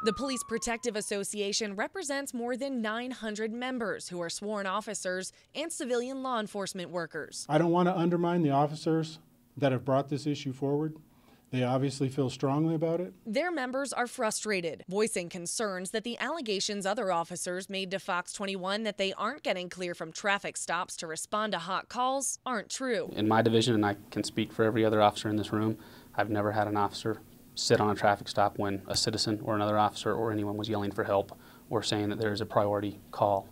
The Police Protective Association represents more than 900 members who are sworn officers and civilian law enforcement workers. I don't want to undermine the officers that have brought this issue forward. They obviously feel strongly about it. Their members are frustrated, voicing concerns that the allegations other officers made to Fox 21 that they aren't getting clear from traffic stops to respond to hot calls aren't true. In my division, and I can speak for every other officer in this room, I've never had an officer sit on a traffic stop when a citizen or another officer or anyone was yelling for help or saying that there is a priority call.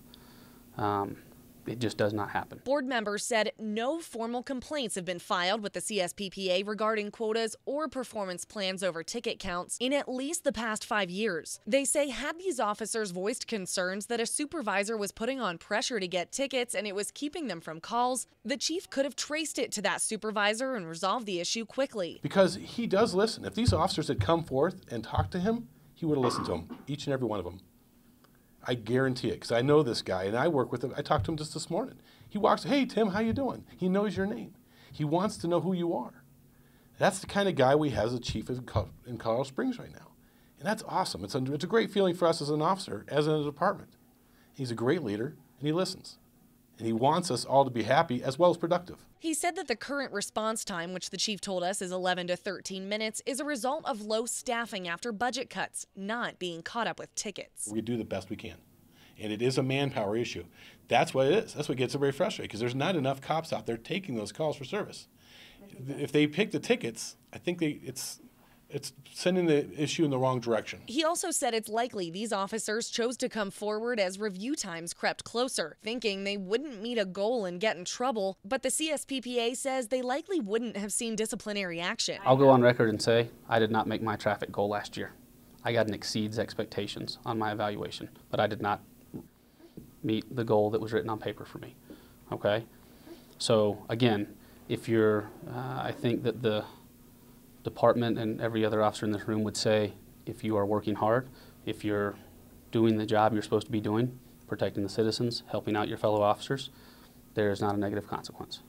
It just does not happen. Board members said no formal complaints have been filed with the CSPPA regarding quotas or performance plans over ticket counts in at least the past 5 years. They say had these officers voiced concerns that a supervisor was putting on pressure to get tickets and it was keeping them from calls, the chief could have traced it to that supervisor and resolved the issue quickly. Because he does listen. If these officers had come forth and talked to him, he would have listened to them, each and every one of them. I guarantee it, because I know this guy, and I work with him. I talked to him just this morning. He walks, hey, Tim, how you doing? He knows your name. He wants to know who you are. That's the kind of guy we have as a chief in Colorado Springs right now. And that's awesome. It's a great feeling for us as an officer, as in a department. He's a great leader, and he listens. And he wants us all to be happy as well as productive. He said that the current response time, which the chief told us is 11 to 13 minutes, is a result of low staffing after budget cuts, not being caught up with tickets. We do the best we can. And it is a manpower issue. That's what it is. That's what gets everybody frustrated, because there's not enough cops out there taking those calls for service. If they pick the tickets, I think it's sending the issue in the wrong direction. He also said it's likely these officers chose to come forward as review times crept closer, thinking they wouldn't meet a goal and get in trouble, but the CSPPA says they likely wouldn't have seen disciplinary action. I'll go on record and say I did not make my traffic goal last year. I got an exceeds expectations on my evaluation, but I did not meet the goal that was written on paper for me. Okay? So again, if you're, I think that the department and every other officer in this room would say, if you are working hard, if you're doing the job you're supposed to be doing, protecting the citizens, helping out your fellow officers, there is not a negative consequence.